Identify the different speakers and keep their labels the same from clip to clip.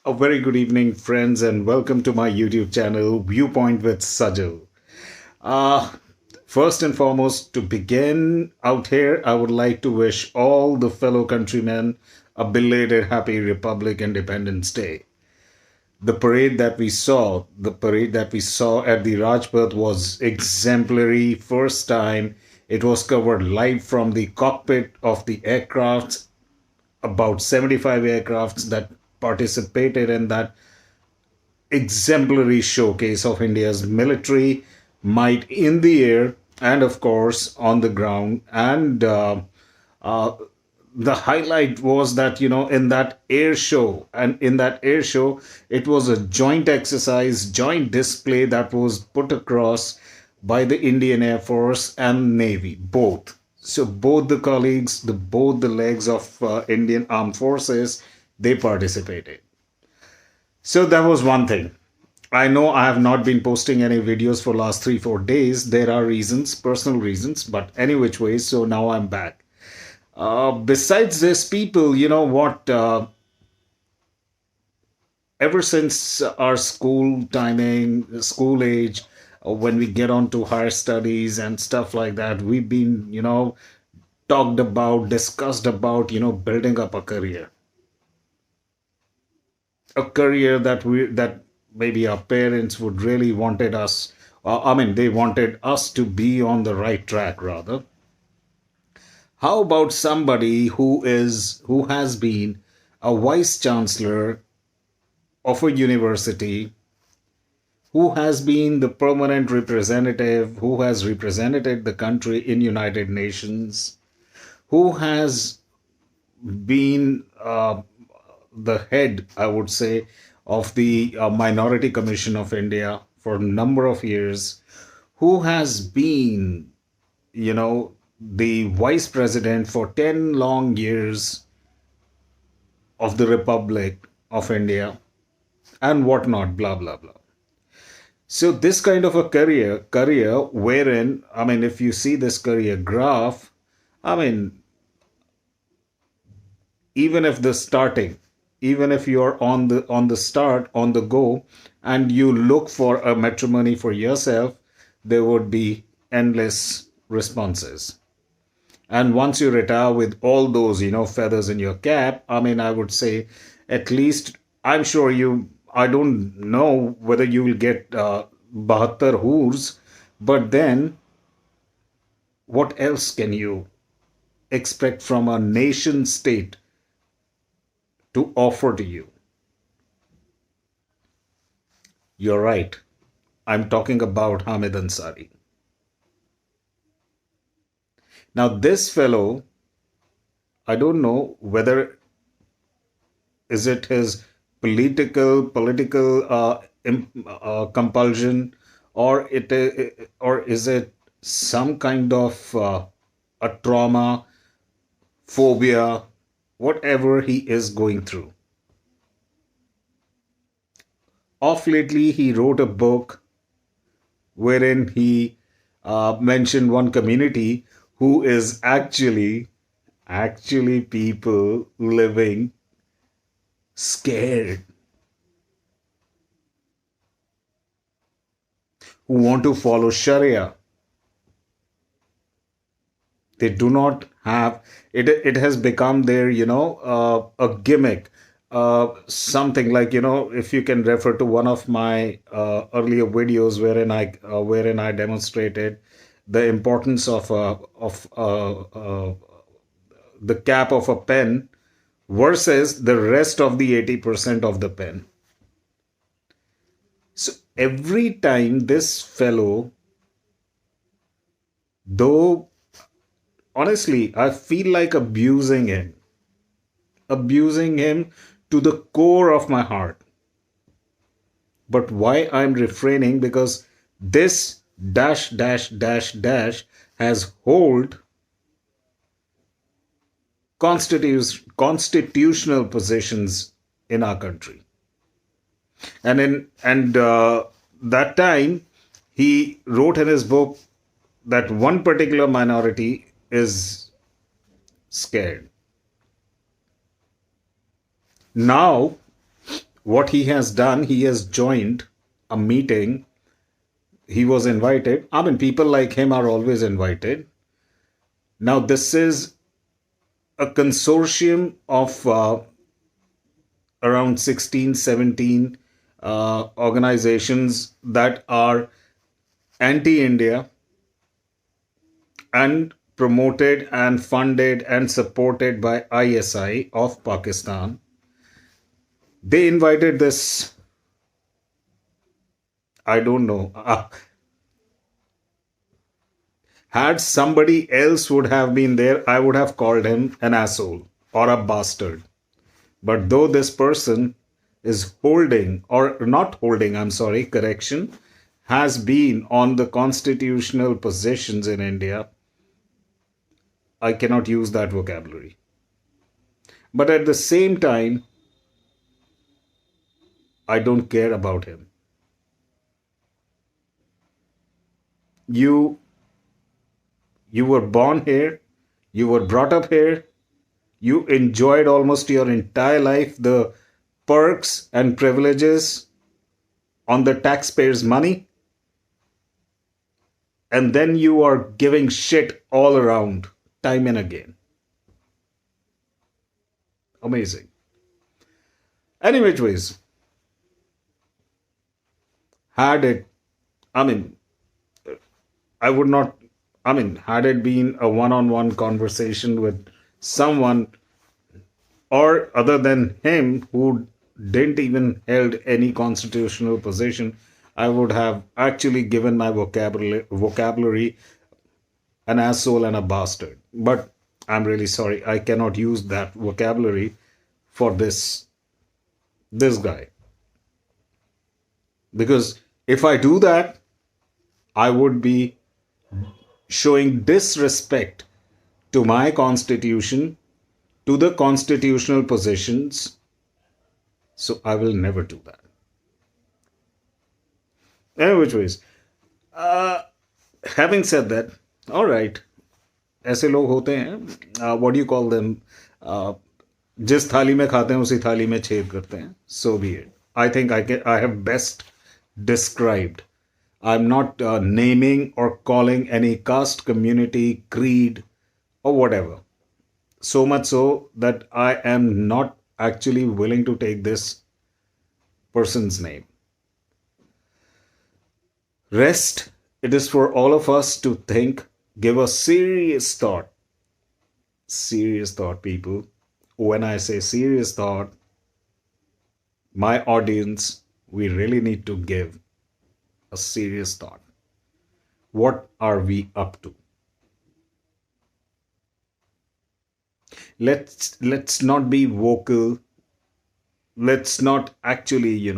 Speaker 1: A very good evening, friends, and welcome to my YouTube channel, Viewpoint with Sajal. Uh, First and foremost, to begin out here, I would like to wish all the fellow countrymen a belated Happy Republic Independence Day. The parade that we saw at the Rajpath was exemplary. First time it was covered live from the cockpit of the aircrafts, about 75 aircrafts that participated in that exemplary showcase of India's military might in the air and, of course, on the ground. And uh, the highlight was that, in that air show, it was a joint exercise, joint display that was put across by the Indian Air Force and Navy, both. So both the colleagues, both the legs of Indian Armed Forces, they participated. So that was one thing. I know I have not been posting any videos for last 3 4 days. There are reasons, personal reasons, but any which way. So now I'm back. Besides this, people, you know what? Ever since our school timing, school age, when we get on to higher studies and stuff like that, we've been, talked about, discussed about, building up a career that maybe our parents would really wanted us. They wanted us to be on the right track rather. How about somebody who has been a vice chancellor of a university, who has been the permanent representative, who has represented the country in United Nations, who has been the head, I would say, of the Minority Commission of India for a number of years, who has been, the vice president for 10 long years of the Republic of India, and whatnot, blah, blah, blah. So this kind of a career wherein, if you see this career graph, I mean, even if the starting even if you're on the start, on the go, and you look for a matrimony for yourself, there would be endless responses. And once you retire with all those, feathers in your cap, I would say, at least, I'm sure I don't know whether you will get 72 hoors, but then what else can you expect from a nation state to offer to you? You're right. I'm talking about Hamid Ansari. Now, this fellow, I don't know whether is it his political compulsion, or is it some kind of a trauma, phobia, whatever he is going through. Off lately, he wrote a book wherein he mentioned one community who is actually people living scared, who want to follow Sharia. They do not have it. It has become their, a gimmick. Something like, if you can refer to one of my earlier videos wherein I demonstrated the importance of the cap of a pen versus the rest of the 80% of the pen. So every time this fellow, though honestly, I feel like abusing him to the core of my heart. But why I'm refraining? Because this dash dash dash dash has hold constitutional positions in our country. And that time, he wrote in his book that one particular minority is scared. Now, What he has done, he has joined a meeting. He was invited. I mean, people like him are always invited. Now, this is a consortium of around 16, 17 organizations that are anti India and promoted and funded and supported by ISI of Pakistan. They invited this, I don't know, had somebody else would have been there, I would have called him an asshole or a bastard. But though this person is holding, or not holding, I'm sorry, correction, has been on the constitutional positions in India, I cannot use that vocabulary. But at the same time, I don't care about him. You you were born here, you were brought up here, you enjoyed almost your entire life the perks and privileges on the taxpayers' money, and then you are giving shit all around, time and again. Amazing. Any which ways, had it, I mean, I would not, I mean, had it been a one on one conversation with someone or other than him who didn't even held any constitutional position, I would have actually given my vocabulary an asshole and a bastard. But I'm really sorry, I cannot use that vocabulary for this guy, because if I do that, I would be showing disrespect to my constitution, to the constitutional positions. So I will never do that. Any which ways, having said that, all right, ऐसे लोग होते हैं, what do you call them, जिस थाली में खाते हैं उसी थाली में छेद करते हैं. So be it. I think I have best described. I'm not naming or calling any caste, community, creed, or whatever. So much so that I am not actually willing to take this person's name. Rest, it is for all of us to think, give a serious thought, people. When I say serious thought, my audience, we really need to give a serious thought. What are we up to? Let's not be vocal. Let's not actually,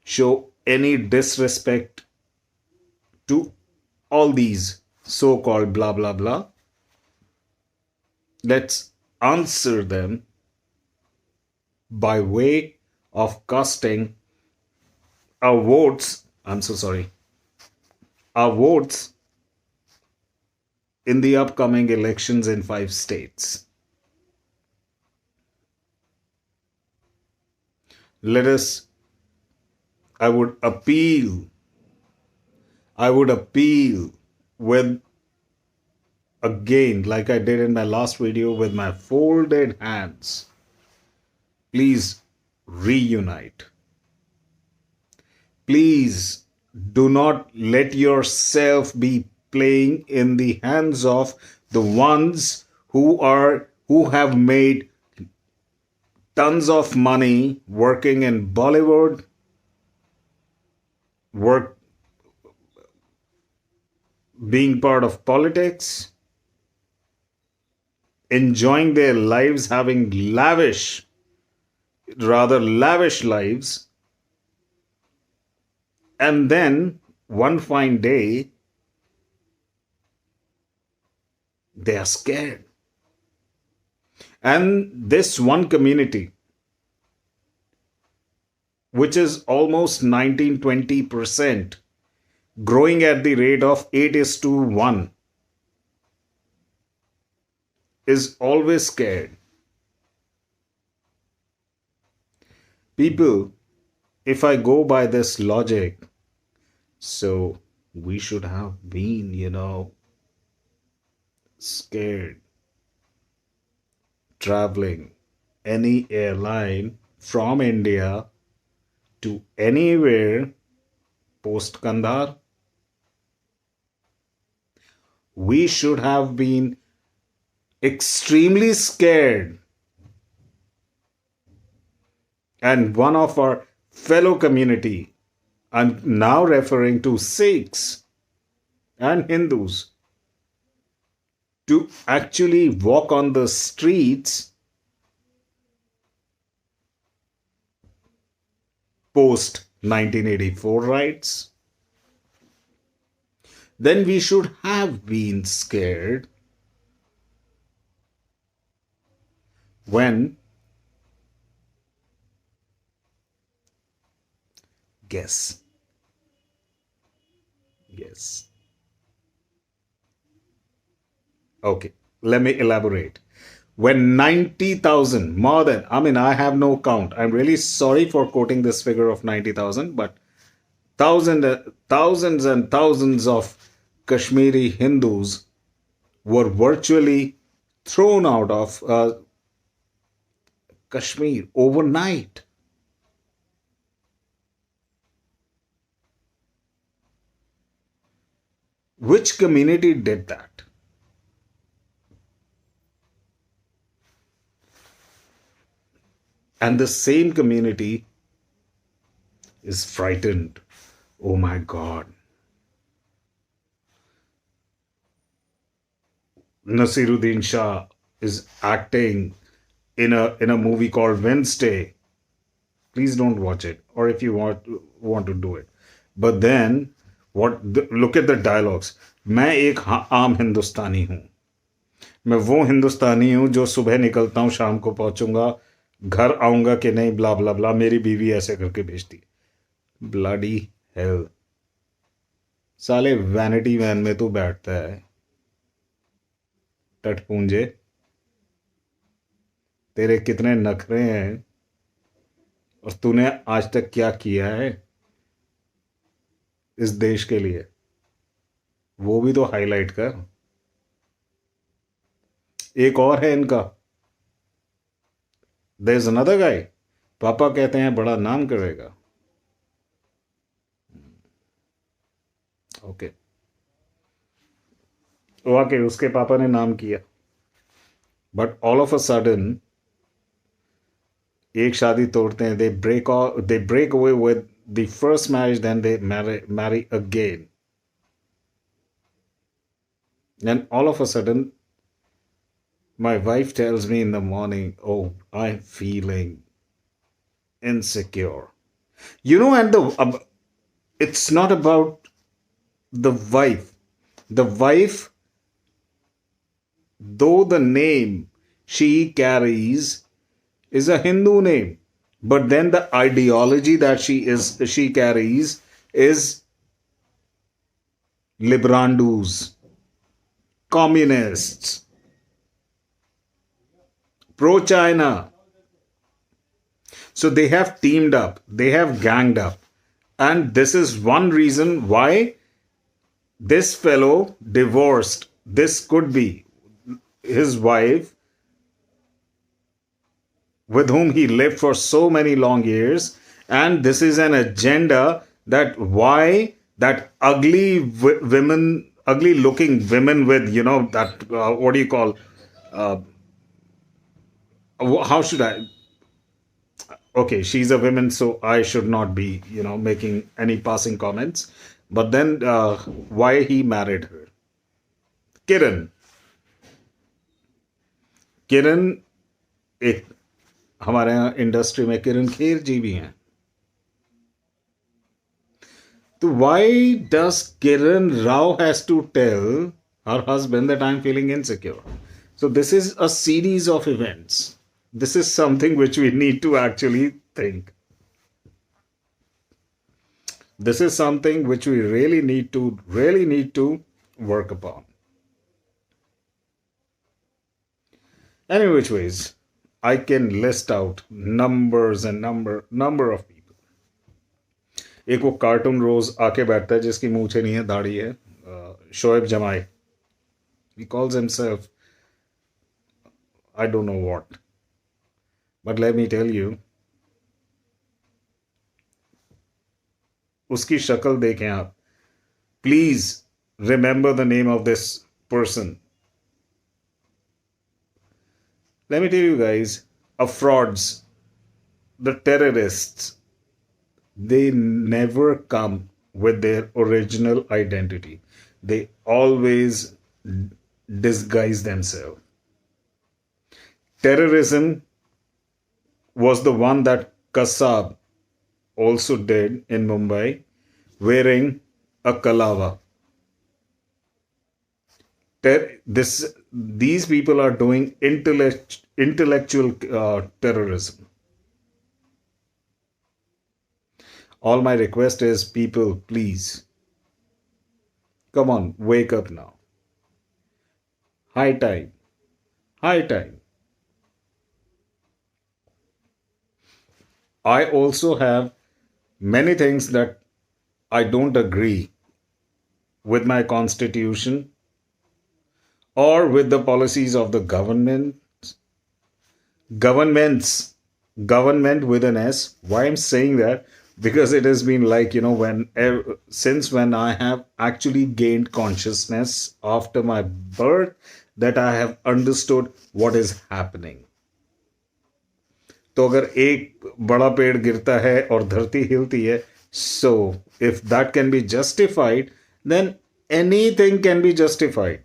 Speaker 1: show any disrespect to all these so-called blah blah blah. Let's answer them by way of casting our votes. I'm so sorry. Our votes in the upcoming elections in 5 states. Let us, I would appeal with, again, like I did in my last video, with my folded hands. Please reunite. Please do not let yourself be playing in the hands of the ones who have made tons of money working in Bollywood, being part of politics, enjoying their lives, having rather lavish lives, and then one fine day they are scared. And this one community, which is almost 19-20%, growing at the rate of 8:1, is always scared. People, if I go by this logic, so we should have been, scared traveling any airline from India to anywhere post Kandahar. We should have been extremely scared. And one of our fellow community, I'm now referring to Sikhs and Hindus, to actually walk on the streets post 1984 riots, then we should have been scared when, guess, yes. Okay, let me elaborate. When 90,000, more than, I mean, I have no count. I'm really sorry for quoting this figure of 90,000, but thousands and thousands of Kashmiri Hindus were virtually thrown out of Kashmir overnight. Which community did that? And the same community is frightened. Oh my God. Nasiruddin Shah is acting in a movie called Wednesday. Please don't watch it, or if you want to do it. But then, look at the dialogues. मैं एक आम हिंदुस्तानी हूँ. मैं वो हिंदुस्तानी हूँ जो सुबह निकलता हूँ, शाम को पहुंचूंगा, घर आऊंगा कि नहीं, ब्ला ब्ला ब्ला, मेरी बीवी ऐसे करके भेजती है. Bloody hell. साले वैनिटी वैन में तू बैठता है, टटपूंजे. तेरे कितने नखरे हैं और तूने आज तक क्या किया है इस देश के लिए, वो भी तो हाईलाइट कर. एक और है इनका, देयर इज अनदर गाय, पापा कहते हैं बड़ा नाम करेगा. ओके, वाकई उसके पापा ने नाम किया, but all of a sudden एक शादी तोड़ते हैं. They break away with the first marriage, then they marry again, and all of a sudden my wife tells me in the morning, oh, I'm feeling insecure. And it's not about the wife. The wife, though the name she carries is a Hindu name, but then the ideology that she carries is Librandus, communists, pro-China. So they have teamed up, they have ganged up. And this is one reason why this fellow divorced. This could be his wife with whom he lived for so many long years. And this is an agenda that why that ugly women, ugly looking women with, that, what do you call, how should I, okay, she's a woman, so I should not be, making any passing comments. But then why he married her. किरण एक हमारे यहाँ industry में किरण खेर जी भी हैं. तो why does Kiran Rao has to tell her husband that I'm feeling insecure? So this is a series of events. This is something which we need to actually think. This is something which we really need to work upon. Any which ways, I can list out numbers and number of people. एक वो cartoon रोज आके बैठता है जिसकी मूछें नहीं है, दाढ़ी है, शोएब जमाई. He calls himself, I don't know what. But let me tell you, उसकी शक्ल देखें आप. Please remember the name of this person. Let me tell you guys, frauds, the terrorists, they never come with their original identity. They always disguise themselves. Terrorism was the one that Kassab also did in Mumbai, wearing a kalava. These people are doing intellectual terrorism. All my request is, people, please, come on, wake up now. High time. High time. I also have many things that I don't agree with my constitution or with the policies of the government with an S. Why I'm saying that? Because it has been like, since when I have actually gained consciousness after my birth, that I have understood what is happening. तो अगर एक बड़ा पेड़ गिरता है और धरती हिलती है, so if that can be justified, then anything can be justified.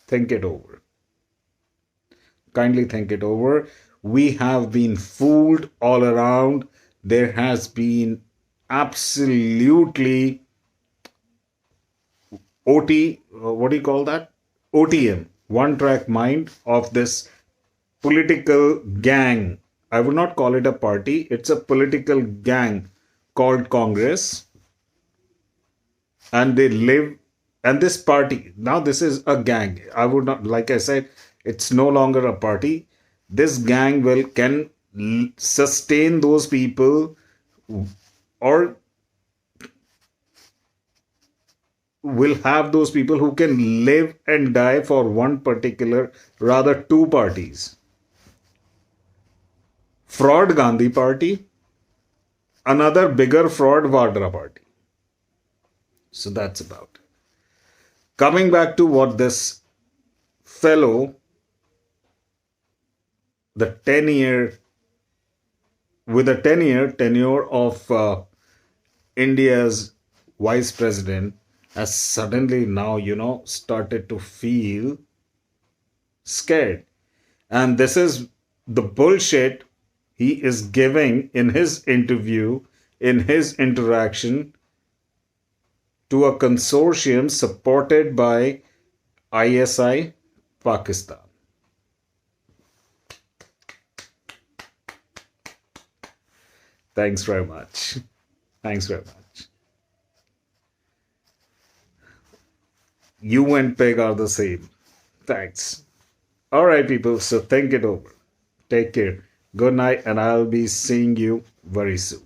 Speaker 1: Think it over. Kindly think it over. We have been fooled all around. There has been absolutely what do you call that? OTM, one track mind of this political gang. I would not call it a party, it's a political gang called Congress. And they live, and this party, now this is a gang. I would not, like I said, it's no longer a party. This gang can sustain those people, or will have those people who can live and die for one particular, rather two parties. Fraud Gandhi Party, another bigger fraud Vadra Party. So that's about it. Coming back to what this fellow, the 10-year, with a 10-year tenure of India's vice president, has suddenly now, started to feel scared. And this is the bullshit he is giving in his interview, in his interaction to a consortium supported by ISI Pakistan. Thanks very much. Thanks very much. You and Peg are the same. Thanks. All right, people. So think it over. Take care. Good night, and I'll be seeing you very soon.